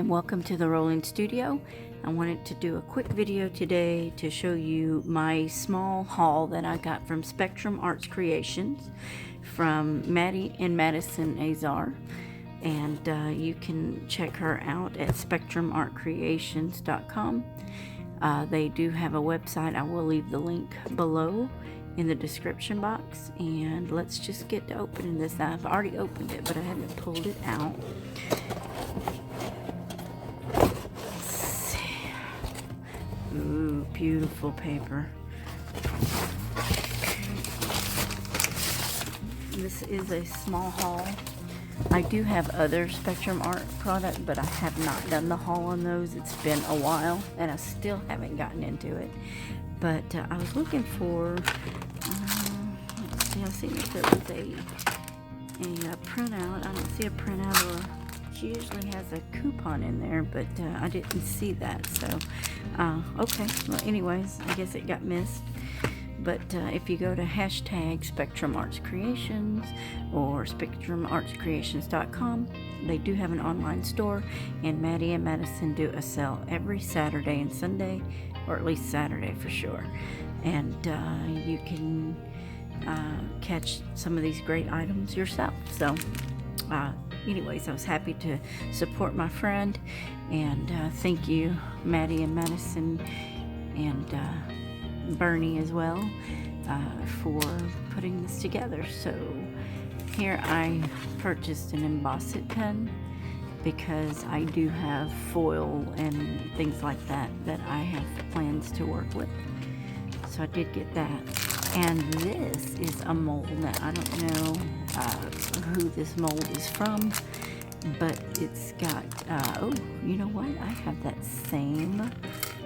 and welcome to the Rolling Studio. I wanted to do a quick video today to show you my small haul that I got from Spectrum Arts Creations from Madi and Madison, Azar. And you can check her out at SOCIALMEDIA.com. They do have a website. I will leave the link below in the description box. And let's just get to opening this. I've already opened it, but I haven't pulled it out. Ooh, beautiful paper. This is a small haul. I do have other Spectrum Art products, but I have not done the haul on those. It's been a while, and I still haven't gotten into it. But I was looking for, let's see, I see if there was a printout. I don't see a printout, or she usually has a coupon in there, but I didn't see that. So, okay. Well, anyways, I guess it got missed. But if you go to hashtag Spectrum Arts Creations or SOCIALMEDIA.com, they do have an online store, and Madi and Madison do a sale every Saturday and Sunday, or at least Saturday for sure. And you can catch some of these great items yourself. So anyways, I was happy to support my friend, and thank you, Madi and Madison, and Bernie as well, for putting this together. So here I purchased an emboss it pen because I do have foil and things like that I have plans to work with. So I did get that. And this is a mold. Now I don't know who this mold is from, but it's got, oh, you know what? I have that same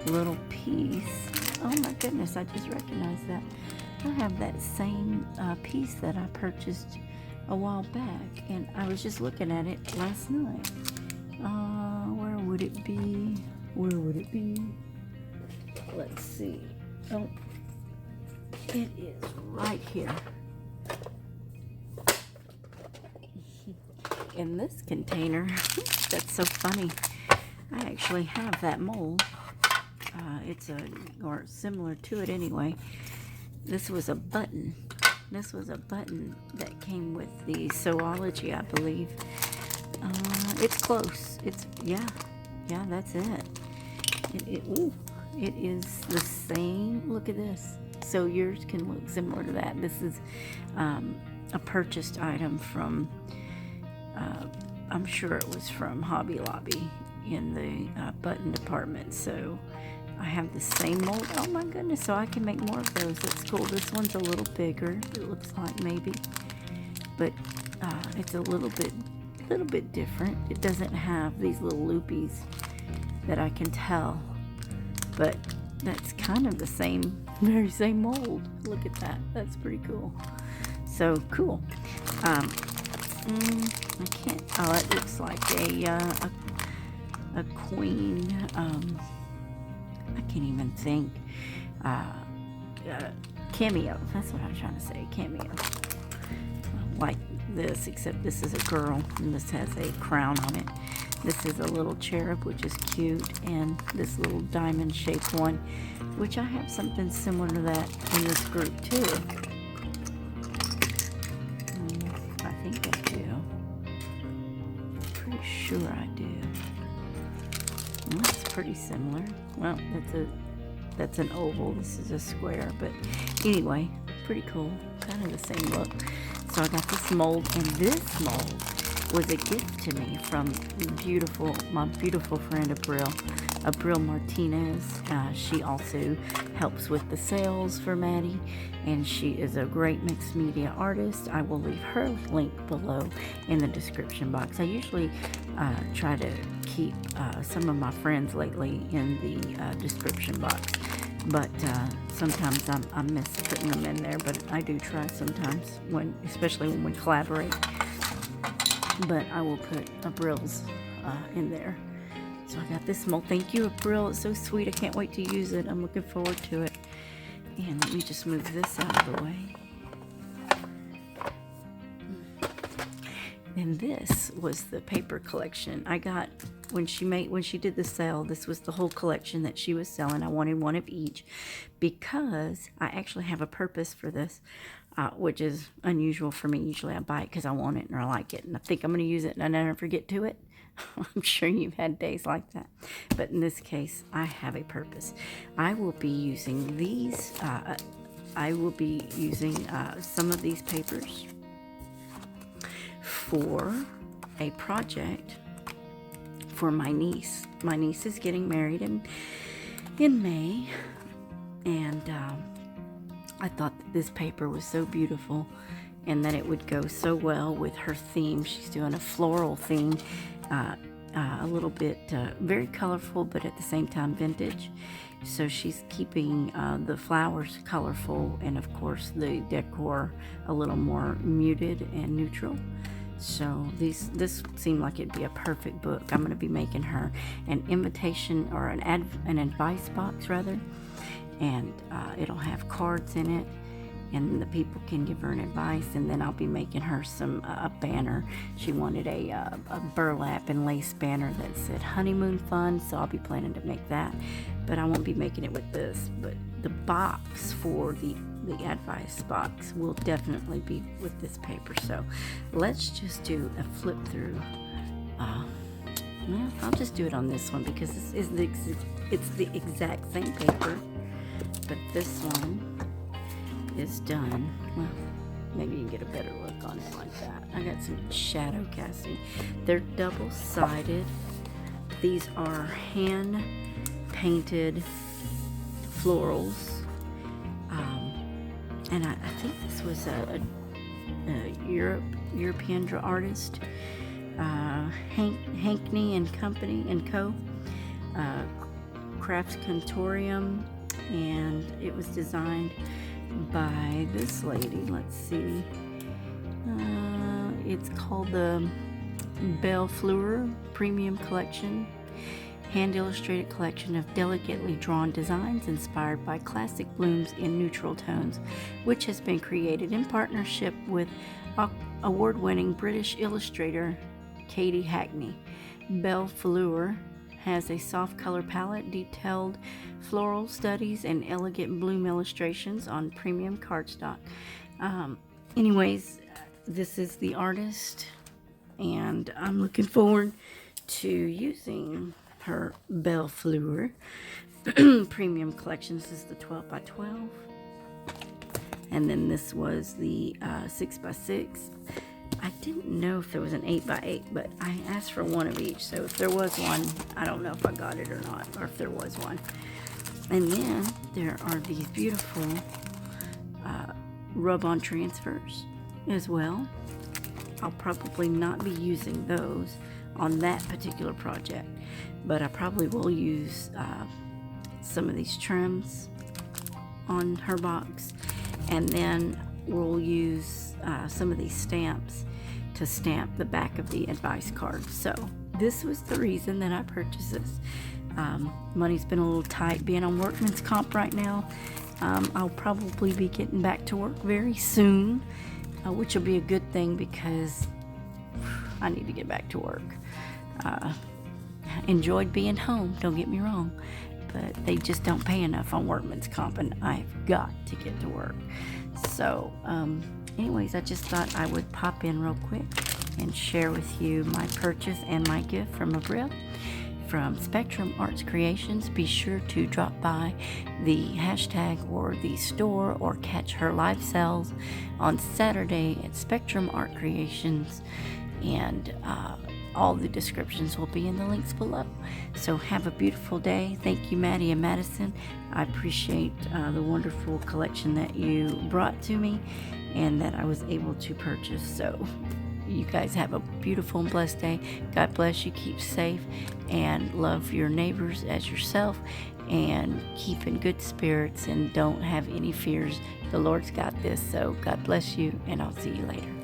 little piece. Oh my goodness, I just recognized that. I have that same piece that I purchased a while back, and I was just looking at it last night. Where would it be? Where would it be? Let's see. Oh, it is right here. In this container. That's so funny. I actually have that mold. It's or similar to it anyway. This was a button. This was a button that came with the Zoology, I believe. It's close. It's, yeah, that's it. Ooh, it is the same. Look at this. So yours can look similar to that. This is a purchased item from, I'm sure it was from Hobby Lobby in the button department. So I have the same mold. Oh my goodness, so I can make more of those. That's cool. This one's a little bigger, it looks like, maybe, but it's a little bit different. It doesn't have these little loopies that I can tell, but that's kind of the same, very same mold. Look at that. That's pretty cool. So cool. I can't, oh, it looks like a queen, I can't even think. Cameo. That's what I'm trying to say. Cameo. Like this, except this is a girl, and this has a crown on it. This is a little cherub, which is cute, and this little diamond-shaped one, which I have something similar to that in this group too. I think I do. Pretty sure I do. That's pretty similar. Well, that's an oval. This is a square, but anyway, pretty cool. Kind of the same look. So I got this mold, and this mold was a gift to me from my beautiful friend Abril Martinez. She also helps with the sales for Madi, and she is a great mixed media artist. I will leave her link below in the description box. I usually try to keep some of my friends lately in the description box, but sometimes I miss putting them in there, but I do try sometimes, especially when we collaborate. But I will put Abril's in there. So I got this mold. Thank you, Abril. It's so sweet. I can't wait to use it. I'm looking forward to it. And let me just move this out of the way. And this was the paper collection I got when she did the sale. This was the whole collection that she was selling. I wanted one of each because I actually have a purpose for this, which is unusual for me. Usually I buy it because I want it and I like it and I think I'm going to use it and I never forget to it. I'm sure you've had days like that, but in this case I have a purpose. I will be using these. I will be using some of these papers for a project for my niece. My niece is getting married in May, and I thought that this paper was so beautiful and that it would go so well with her theme. She's doing a floral theme, a little bit very colorful, but at the same time vintage. So she's keeping the flowers colorful and of course the decor a little more muted and neutral. So this seemed like it'd be a perfect book. I'm going to be making her an invitation or an advice box rather, and it'll have cards in it, and the people can give her an advice. And then I'll be making her a banner. She wanted a burlap and lace banner that said honeymoon fun, so I'll be planning to make that, but I won't be making it with this. But the box for the advice box will definitely be with this paper. So let's just do a flip through. Well, I'll just do it on this one because it's the exact same paper, but this one is done. Well, maybe you can get a better look on it like that. I got some shadow casting. They're double-sided. These are hand painted florals, and I think this was a European artist, Hankney and Company and Co. Crafts Contorium, and it was designed by this lady. Let's see. It's called the Belle Fleur Premium Collection, hand illustrated collection of delicately drawn designs inspired by classic blooms in neutral tones, which has been created in partnership with award-winning British illustrator Katie Hackney. Belle Fleur has a soft color palette, detailed floral studies, and elegant bloom illustrations on premium cardstock. Anyways, this is the artist, and I'm looking forward to using her Belle Fleur premium collection. This is the 12 by 12, and then this was the 6 by 6. I didn't know if there was an 8 by 8, but I asked for one of each, so if there was one, I don't know if I got it or not, or if there was one. And then there are these beautiful rub-on transfers as well. I'll probably not be using those on that particular project, but I probably will use some of these trims on her box, and then we'll use some of these stamps to stamp the back of the advice card. So this was the reason that I purchased this. Money's been a little tight being on workman's comp right now. I'll probably be getting back to work very soon, which will be a good thing because I need to get back to work. Enjoyed being home, don't get me wrong, but they just don't pay enough on workman's comp, and I've got to get to work. So anyways, I just thought I would pop in real quick and share with you my purchase and my gift from Abril from Spectrum Arts Creations. Be sure to drop by the hashtag or the store or catch her live sales on Saturday at Spectrum Art Creations, and all the descriptions will be in the links below. So have a beautiful day. Thank you, Madi and Madison. I appreciate the wonderful collection that you brought to me and that I was able to purchase. So you guys have a beautiful and blessed day. God bless you. Keep safe and love your neighbors as yourself, and keep in good spirits and don't have any fears. The Lord's got this. So God bless you, and I'll see you later.